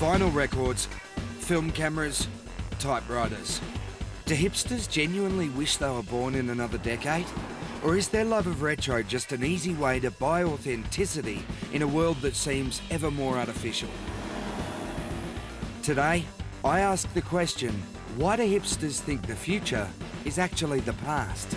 vinyl records, film cameras, typewriters. Do hipsters genuinely wish they were born in another decade? Or is their love of retro just an easy way to buy authenticity in a world that seems ever more artificial? Today, I ask the question, why do hipsters think the future is actually the past?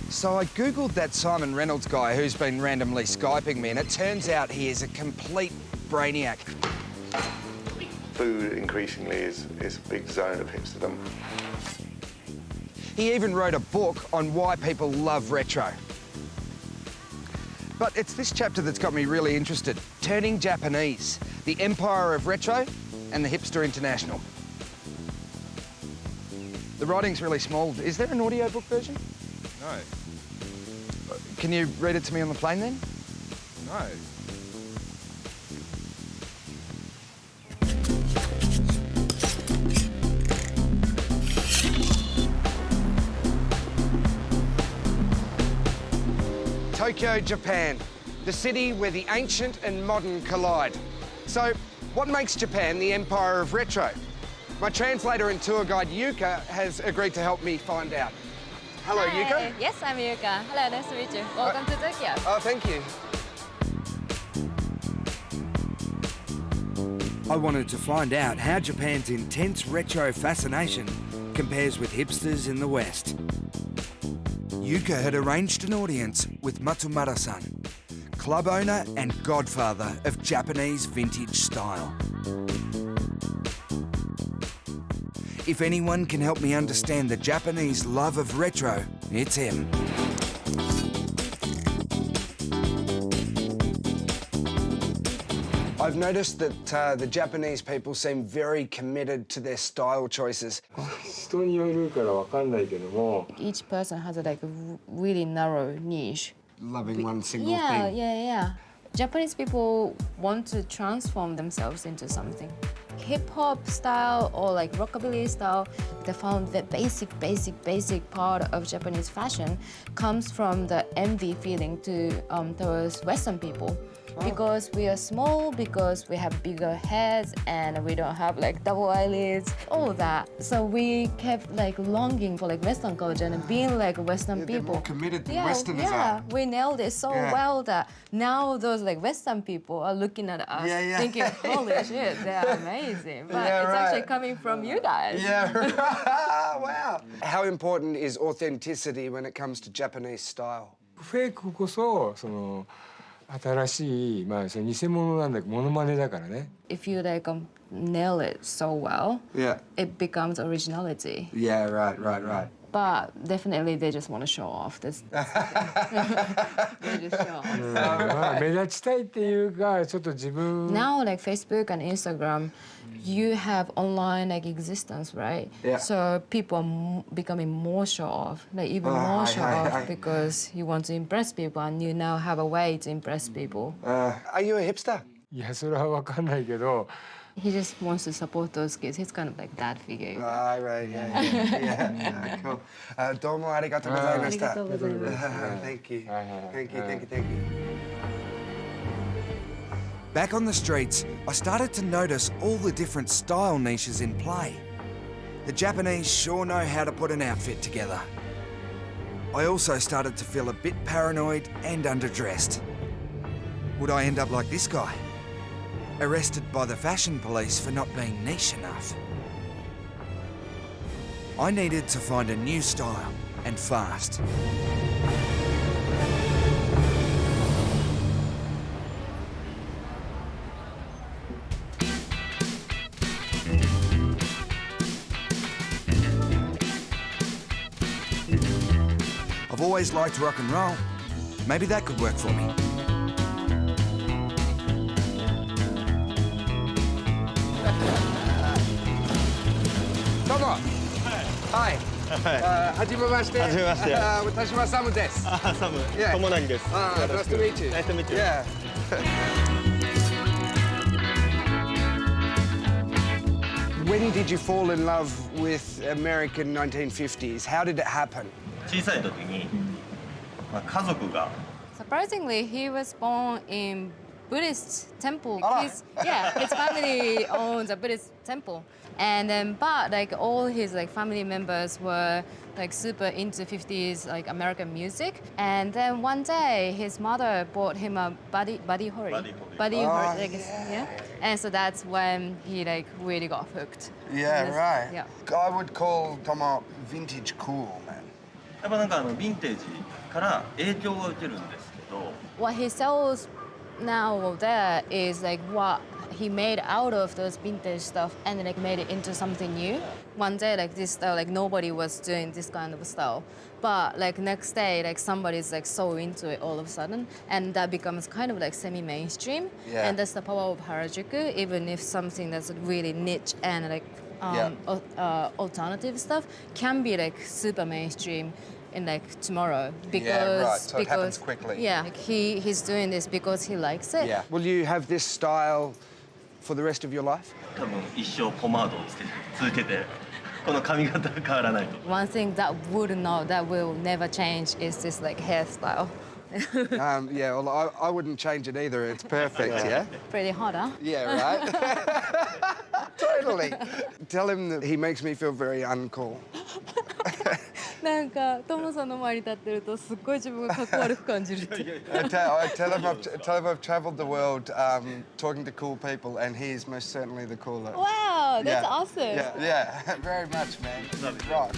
So I googled that Simon Reynolds guy who's been randomly Skyping me, and it turns out he is a complete brainiac. Food increasingly is a big zone of hipsterdom. He even wrote a book on why people love retro. But it's this chapter that's got me really interested. Turning Japanese, the empire of retro and the hipster international. The writing's really small. Is there an audiobook version? No. Can you read it to me on the plane then? No. Tokyo, Japan, the city where the ancient and modern collide. So, what makes Japan the empire of retro? My translator and tour guide Yuka has agreed to help me find out. Hello, Hi. Yuka. Yes, I'm Yuka. Hello, nice to meet you. Welcome to Tokyo. Oh, thank you. I wanted to find out how Japan's intense retro fascination compares with hipsters in the West. Yuka had arranged an audience with Matsumura-san, club owner and godfather of Japanese vintage style. If anyone can help me understand the Japanese love of retro, it's him. I've noticed that the Japanese people seem very committed to their style choices. Each person has a really narrow niche. Loving one single thing. Yeah. Japanese people want to transform themselves into something. Hip-hop style or like rockabilly style, they found the basic part of Japanese fashion comes from the envy feeling towards Western people. Because we are small, because we have bigger heads and we don't have like double eyelids, all of that. So we kept like longing for like Western culture and being like Western people. They're more committed than Westerners Yeah, are. we nailed it so well that now those like Western people are looking at us thinking, holy shit, they're amazing. But it's actually coming from you guys. Yeah, right. Wow. How important is authenticity when it comes to Japanese style? フェイクこそ新しいその偽物なんだけどモノマネだからね。If you like nail it so well, Yeah. it becomes originality. Yeah, right. But definitely they just want to show off. They just show off. 目立ちたいっていうかちょっと自分。Now like Facebook and Instagram, you have online like existence, right? Yeah. So people are becoming more show off, like even more show off because you want to impress people and you now have a way to impress people. Are you a hipster? いやそれは分かんないけど。He just wants to support those kids. He's kind of like that figure. Right, yeah. Cool. どうもありがとうございました。ありがとうございます。Thank you. Back on the streets, I started to notice all the different style niches in play. The Japanese sure know how to put an outfit together. I also started to feel a bit paranoid and underdressed. Would I end up like this guy? Arrested by the fashion police for not being niche enough. I needed to find a new style, and fast. I've always liked rock and roll. Maybe that could work for me. Tomo! Hi. はじめまして。はじめまして私はサムです。サム、 Yeah. ともなぎです。Nice to meet you. Nice to meet you. Yeah. When did you fall in love with American 1950s? How did it happen? 小さい時に、家族が Surprisingly, he was born in Buddhist temple. Ah. His family owns a Buddhist temple, and then but like all his like family members were like super into 50s like American music. And then one day, his mother bought him a Buddy Holly. Oh, Like, yeah. And so that's when he like really got hooked. Yeah, on this. right. Yeah. I would call Tomo vintage cool, man. やっぱなんかヴィンテージから影響を受けるんですけど、 What he sells now there is like what he made out of those vintage stuff and like made it into something new. One day like this style, like nobody was doing this kind of style. But like next day, like somebody's like so into it all of a sudden, and that becomes kind of like semi-mainstream. Yeah. And that's the power of Harajuku, even if something that's really niche and like alternative stuff can be like super mainstream in like tomorrow because Yeah, right. So it happens because- quickly. Yeah, like he's doing this because he likes it. Yeah. Will you have this style for the rest of your life? 多分一生ポマードを続けて、この髪型が変わらないと。 One thing that will never change is this like hairstyle. Yeah, well, I wouldn't change it either. It's perfect, yeah? Pretty hot, huh? Yeah, right? Totally. Tell him that he makes me feel very uncool. なんかトモさんの前に立ってるとすっごい自分がかっこ悪く感じるって。I tell him I've travelled the world talking to cool people, and he is most certainly the cooler. Wow, that's Yeah. awesome. Yeah, very much, man. Rock.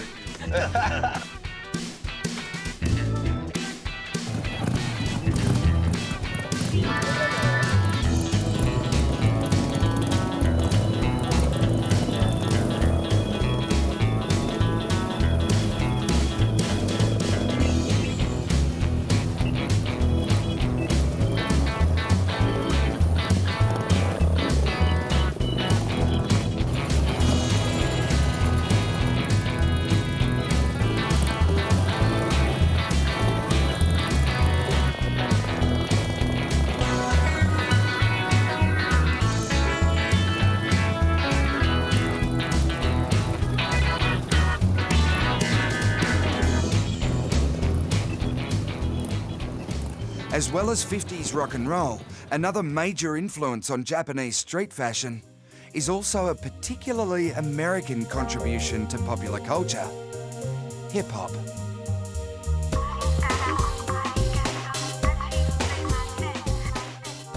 As well as 50s rock and roll, another major influence on Japanese street fashion is also a particularly American contribution to popular culture: hip-hop.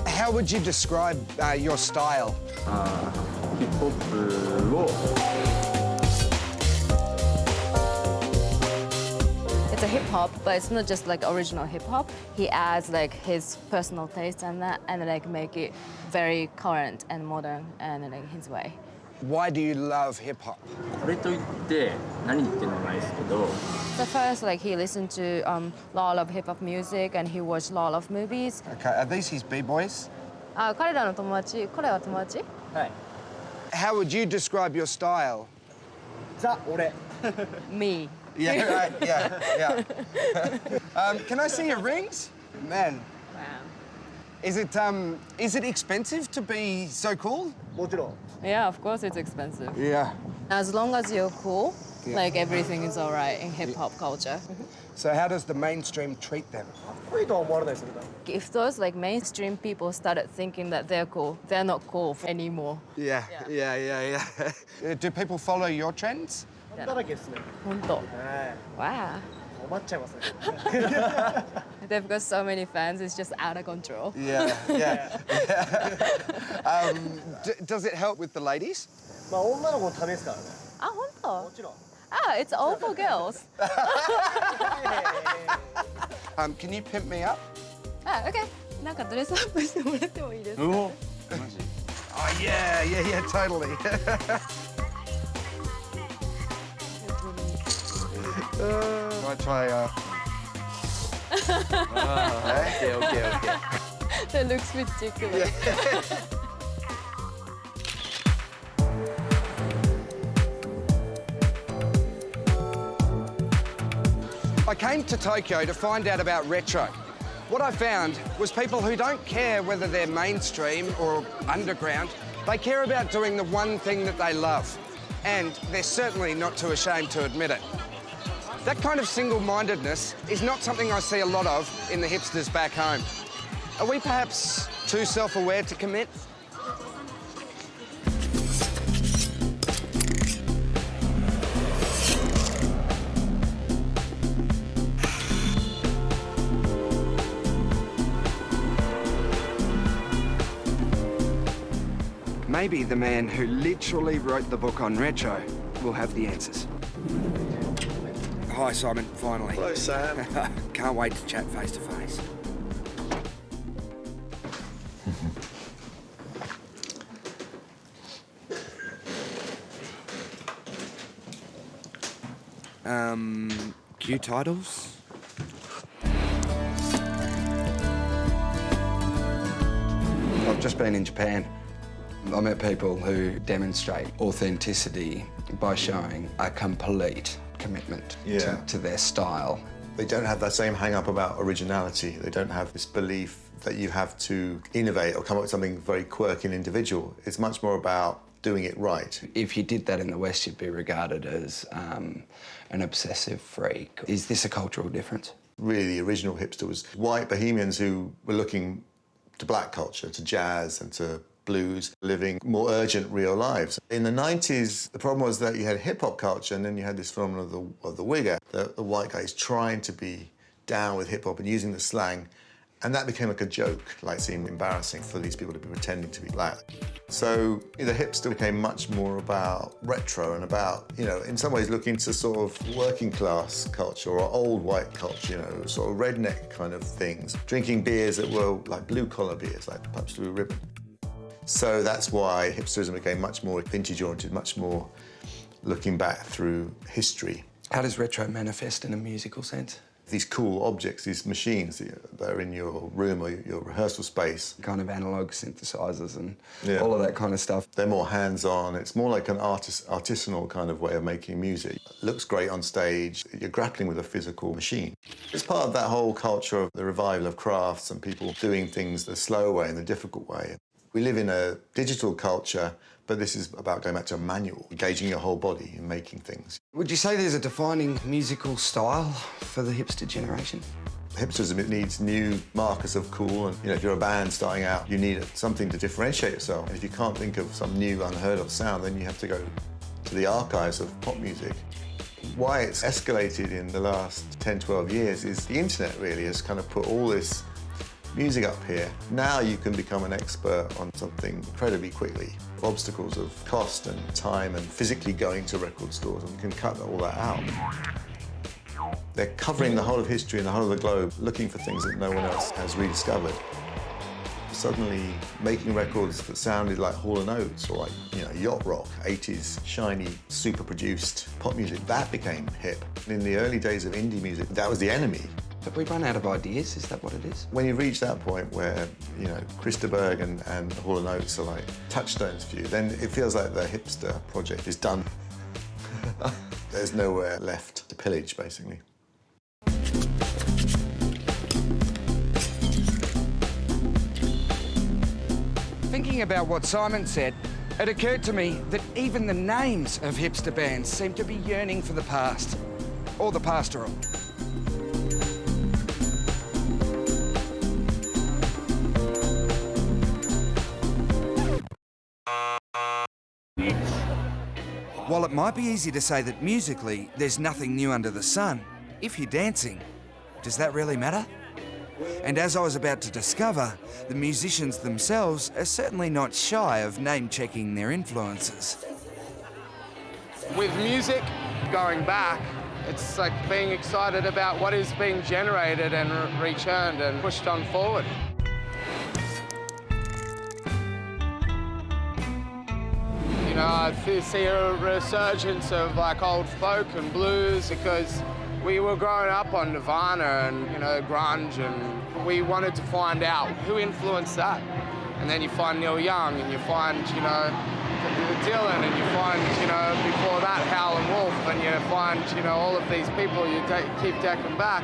How would you describe your style? ヒップホップを It's a hip hop, but it's not just like original hip hop. He adds like his personal taste and that, and like make it very current and modern and like his way. Why do you love hip-hop? これといって何言ってんのないですけど So first, like he listened to lot of hip hop music and he watched lot of movies. Okay, are these his b-boys? 彼らの友達、彼は友達？はい How would you describe your style? ザ俺 Me. Yeah, right, yeah. Can I see your rings? Man, Wow. is it expensive to be so cool? もちろん Yeah, of course it's expensive. Yeah. As long as you're cool, Yeah. like everything is alright in hip hop culture. So how does the mainstream treat them? かっこいいとは思われないですよね If those like mainstream people started thinking that they're cool, they're not cool anymore. Yeah. Do people follow your trends? だらけですね本当。はい Wow. 困っちゃいますね They've got so many fans, it's just out of control. Yeah. Does it help with the ladies? まあ女の子のためですからねあ、本当もちろん Ah, it's all for girls. Can you pimp me up? あ、OK. なんかドレスアップしてもらってもいいですか？ Oh, yeah, totally. Can I try Okay, okay. That looks ridiculous. I came to Tokyo to find out about retro. What I found was people who don't care whether they're mainstream or underground. They care about doing the one thing that they love. And they're certainly not too ashamed to admit it. That kind of single-mindedness is not something I see a lot of in the hipsters back home. Are we perhaps too self-aware to commit? Maybe the man who literally wrote the book on retro will have the answers. Hi, Simon, finally. Hello, Sam. Can't wait to chat face to face. Cue titles? I've just been in Japan. I met people who demonstrate authenticity by showing a complete commitment to their style. They don't have that same hang-up about originality. They don't have this belief that you have to innovate or come up with something very quirky and individual. It's much more about doing it right. If you did that in the West, you'd be regarded as an obsessive freak. Is this a cultural difference? Really, the original hipster was white bohemians who were looking to black culture, to jazz and to blues, living more urgent real lives. In the 90s, the problem was that you had hip-hop culture and then you had this phenomenon of the wigger, the white guys trying to be down with hip-hop and using the slang, and that became like a joke, like seemed embarrassing for these people to be pretending to be black. So the hipster became much more about retro and about, you know, in some ways looking to sort of working class culture or old white culture, you know, sort of redneck kind of things. Drinking beers that were like blue-collar beers, like Pabst Blue Ribbon. So that's why hipsterism became much more vintage-oriented, much more looking back through history. How does retro manifest in a musical sense? These cool objects, these machines that are in your room or your rehearsal space. Kind of analog synthesizers and all of that kind of stuff. They're more hands-on. It's more like an artisanal kind of way of making music. It looks great on stage. You're grappling with a physical machine. It's part of that whole culture of the revival of crafts and people doing things the slow way and the difficult way. We live in a digital culture, but this is about going back to a manual, engaging your whole body in making things. Would you say there's a defining musical style for the hipster generation? Hipsterism, it needs new markers of cool, and you know, if you're a band starting out, you need something to differentiate yourself. And if you can't think of some new, unheard of sound, then you have to go to the archives of pop music. Why it's escalated in the last 10, 12 years is the internet really has kind of put all this music up here. Now you can become an expert on something incredibly quickly. Obstacles of cost and time and physically going to record stores, and you can cut all that out. They're covering the whole of history and the whole of the globe, looking for things that no one else has rediscovered. Suddenly making records that sounded like Hall & Oates or like, you know, yacht rock, 80s, shiny, super produced pop music, that became hip. In the early days of indie music, that was the enemy. Have we run out of ideas? Is that what it is? When you reach that point where, you know, Christerberg and Hall & Oates are like touchstones for you, then it feels like the hipster project is done. There's nowhere left to pillage, basically. Thinking about what Simon said, it occurred to me that even the names of hipster bands seem to be yearning for the past, or the pastoral. While it might be easy to say that musically there's nothing new under the sun, if you're dancing, does that really matter? And as I was about to discover, the musicians themselves are certainly not shy of name-checking their influences. With music going back, it's like being excited about what is being generated and returned and pushed on forward. You know, I see a resurgence of like old folk and blues because We were growing up on Nirvana and, you know, grunge, and we wanted to find out who influenced that. And then you find Neil Young, and you find, you know, Dylan, and you find, you know, before that, Howlin' Wolf, and you find, you know, all of these people you keep decking back.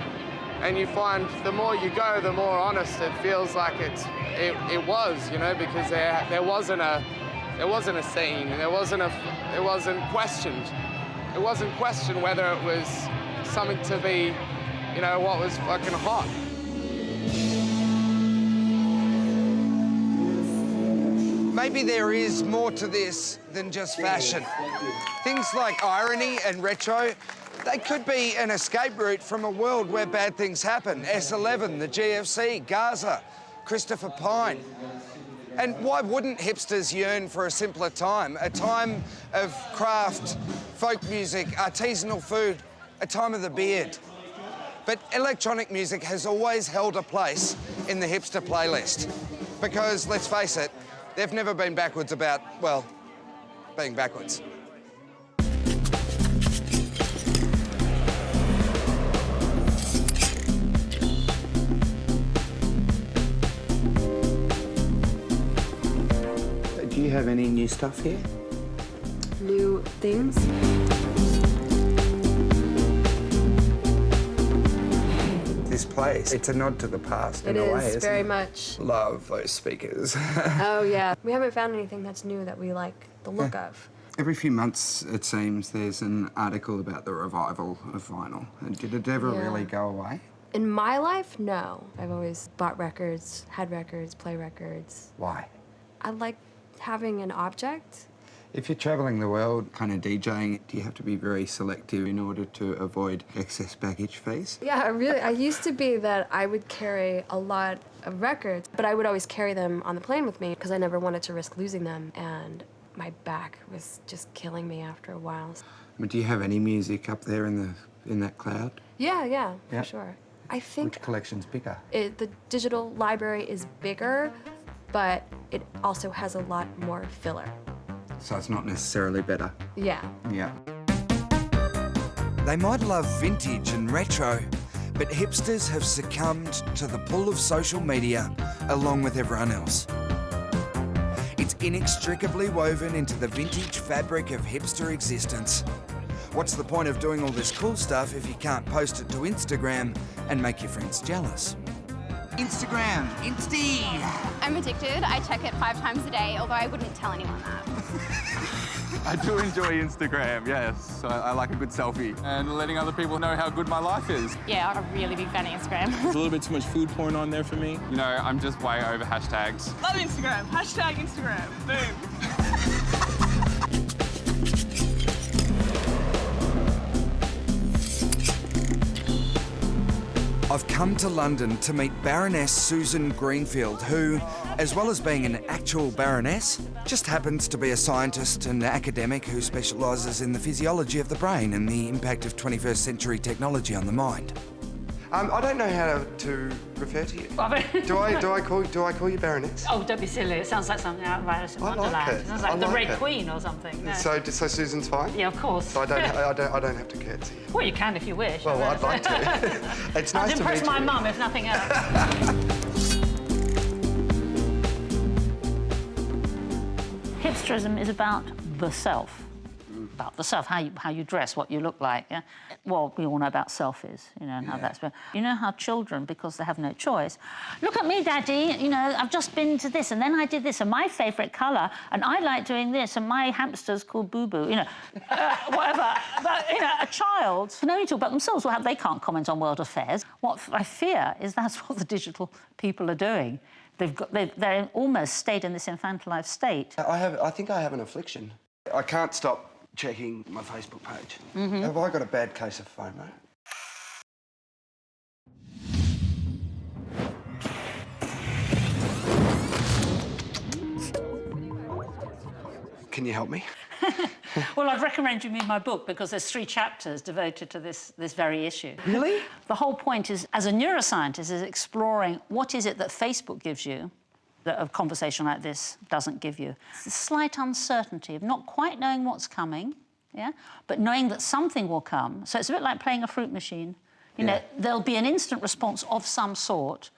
And you find the more you go, the more honest it feels like it was, you know, because there wasn't a scene, it wasn't questioned. It wasn't questioned whether it was something to be, you know, what was fucking hot. Maybe there is more to this than just fashion. Things like irony and retro, they could be an escape route from a world where bad things happen. S11, the GFC, Gaza, Christopher Pine. And why wouldn't hipsters yearn for a simpler time? A time of craft, folk music, artisanal food, a time of the beard. But electronic music has always held a place in the hipster playlist. Because, let's face it, they've never been backwards about, well, being backwards. Do you have any new stuff here? New things? This place, it's a nod to the past in It a way, is, isn't very it? much. Love those speakers. Oh, yeah. We haven't found anything that's new that we like the look of. Every few months, it seems, there's an article about the revival of vinyl. And did it ever really go away? In my life, no. I've always bought records, had records, play records. Why? I like having an object. If you're travelling the world, kind of DJing, do you have to be very selective in order to avoid excess baggage fees? Yeah, I used to be that I would carry a lot of records, but I would always carry them on the plane with me because I never wanted to risk losing them, and my back was just killing me after a while. But do you have any music up there in that cloud? Yeah, for sure. I think Which collection's bigger? the digital library is bigger, but it also has a lot more filler. So it's not necessarily better. Yeah. Yeah. They might love vintage and retro, but hipsters have succumbed to the pull of social media along with everyone else. It's inextricably woven into the vintage fabric of hipster existence. What's the point of doing all this cool stuff if you can't post it to Instagram and make your friends jealous? Instagram, Insty! I'm addicted. I check it 5 times a day, although I wouldn't tell anyone that. I do enjoy Instagram, yes. I like a good selfie and letting other people know how good my life is. Yeah, I'm a really big fan of Instagram. There's a little bit too much food porn on there for me. You know, I'm just way over hashtags. Love Instagram. Hashtag Instagram. Boom. I've come to London to meet Baroness Susan Greenfield, who, as well as being an actual baroness, just happens to be a scientist and academic who specialises in the physiology of the brain and the impact of 21st century technology on the mind. I don't know how to refer to you. Do I call you Baroness? Oh, don't be silly. It sounds like something out of Alice in Wonderland. Like it. It sounds like the Red Queen or something. No. So Susan's fine? Yeah, of course. So I don't have to curtsy. Well, you can if you wish. Well, I'd like to. It's nice I'd to meet impress my you. mum, if nothing else. Hipsterism is about the self. About the self, how you dress, what you look like. Yeah? Well, we all know about selfies, you know, and how that's been. You know how children, because they have no choice, look at me, Daddy, you know, I've just been to this, and then I did this, and my favourite colour, and I like doing this, and my hamster's called Boo Boo, you know, whatever. But, you know, a child can only talk about themselves. Well, they can't comment on world affairs. What I fear is that's what the digital people are doing. They're almost stayed in this infantilized state. I think I have an affliction. I can't stop checking my Facebook page. Have I got a bad case of FOMO? Can you help me? Well, I'd recommend you read my book because there's 3 chapters devoted to this very issue. Really? The whole point is, as a neuroscientist, is exploring what is it that Facebook gives you that a conversation like this doesn't give you. It's a slight uncertainty of not quite knowing what's coming, yeah? But knowing that something will come, so it's a bit like playing a fruit machine. You know, there'll be an instant response of some sort,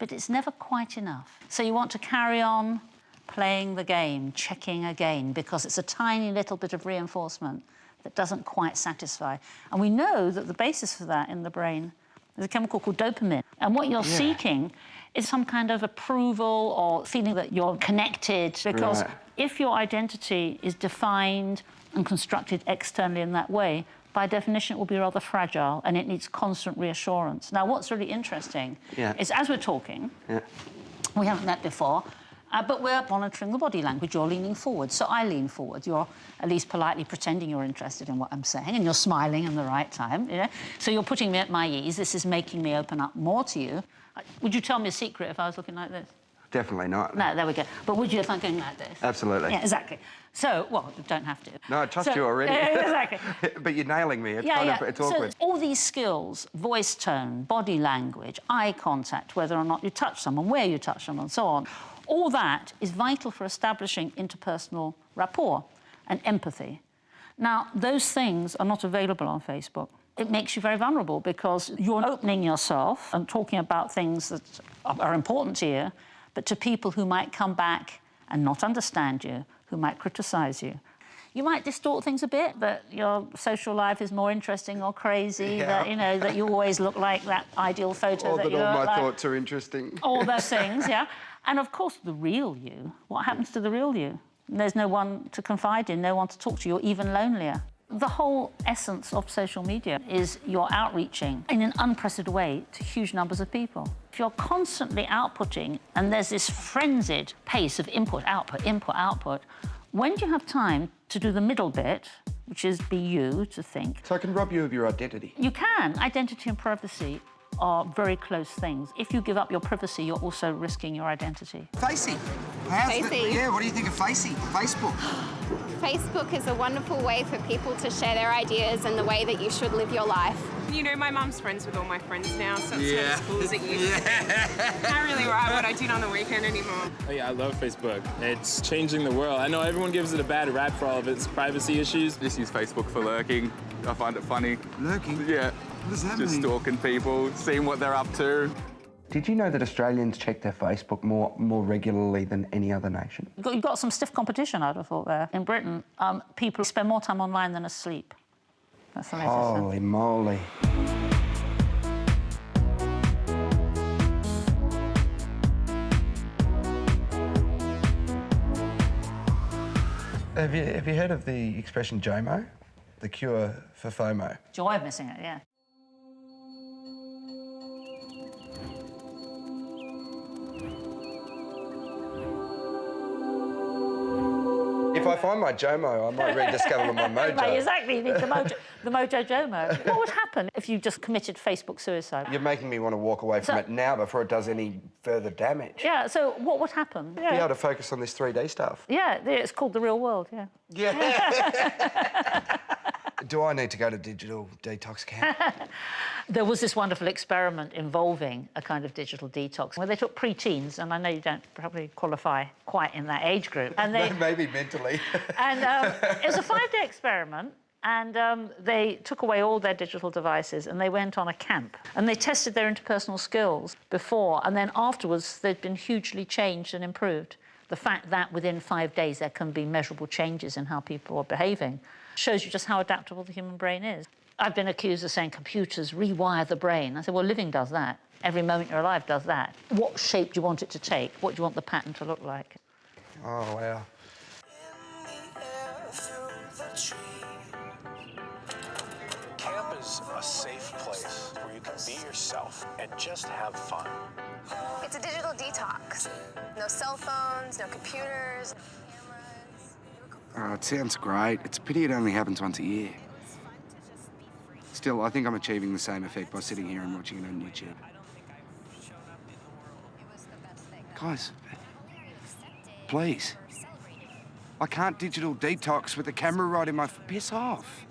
but it's never quite enough. So you want to carry on playing the game, checking again, because it's a tiny little bit of reinforcement that doesn't quite satisfy. And we know that the basis for that in the brain is a chemical called dopamine. And what you're seeking is some kind of approval or feeling that you're connected, because if your identity is defined and constructed externally in that way, by definition, it will be rather fragile and it needs constant reassurance. Now, what's really interesting is as we're talking, we haven't met before, but we're monitoring the body language. You're leaning forward, so I lean forward. You're at least politely pretending you're interested in what I'm saying, and you're smiling in the right time, you know? So you're putting me at my ease. This is making me open up more to you. Would you tell me a secret if I was looking like this? Definitely not. No, there we go. But would you if I'm going like this? Absolutely. Yeah, exactly. So, well, you don't have to. No, I trust you already. Exactly. But you're nailing me. It's it's awkward. So all these skills, voice tone, body language, eye contact, whether or not you touch someone, where you touch them, and so on, all that is vital for establishing interpersonal rapport and empathy. Now, those things are not available on Facebook. It makes you very vulnerable because you're opening yourself and talking about things that are important to you, but to people who might come back and not understand you, who might criticise you. You might distort things a bit, that your social life is more interesting or crazy, that, you know, that you always look like that ideal photo Or that you all look my like. thoughts are interesting. All those things, yeah. And, of course, the real you. What happens to the real you? There's no one to confide in, no one to talk to. You're even lonelier. The whole essence of social media is you're outreaching in an unprecedented way to huge numbers of people. If you're constantly outputting and there's this frenzied pace of input, output, when do you have time to do the middle bit, which is be you, to think? So I can rob you of your identity? You can. Identity and privacy are very close things. If you give up your privacy, you're also risking your identity. Facey. Facey. What do you think of Facey? Facebook. Facebook is a wonderful way for people to share their ideas and the way that you should live your life. You know, my mum's friends with all my friends now, so it's not as cool as it used to be. Can't really write what I did on the weekend anymore. Oh yeah, I love Facebook. It's changing the world. I know everyone gives it a bad rap for all of its privacy issues. Just use Facebook for lurking. I find it funny. Lurking? Yeah. What does that mean? Just stalking people, seeing what they're up to. Did you know that Australians check their Facebook more regularly than any other nation? You've got some stiff competition, I'd have thought, there. In Britain, people spend more time online than asleep. That's the latest. Holy moly. Have you heard of the expression JOMO? The cure for FOMO? Joy of missing it, yeah. If I find my JOMO, I might rediscover my mojo. Right, exactly, you need the mojo JOMO. What would happen if you just committed Facebook suicide? You're making me want to walk away from it now before it does any further damage. Yeah, so what would happen? Be able to focus on this 3D stuff. Yeah, it's called the real world, yeah. Yeah. Do I need to go to digital detox camp? There was this wonderful experiment involving a kind of digital detox where they took pre-teens, and I know you don't probably qualify quite in that age group. And they, maybe mentally. And it was a 5-day experiment, and they took away all their digital devices and they went on a camp. And they tested their interpersonal skills before, and then afterwards they'd been hugely changed and improved. The fact that within 5 days there can be measurable changes in how people are behaving shows you just how adaptable the human brain is. I've been accused of saying computers rewire the brain. I said, well, living does that. Every moment you're alive does that. What shape do you want it to take? What do you want the pattern to look like? Oh, wow. Camp is a safe place where you can be yourself and just have fun. It's a digital detox. No cell phones, no computers, Oh, it sounds great. It's a pity it only happens once a year. Still, I think I'm achieving the same effect by sitting here and watching it on YouTube. Guys, please. I can't digital detox with the camera right in my... Piss off.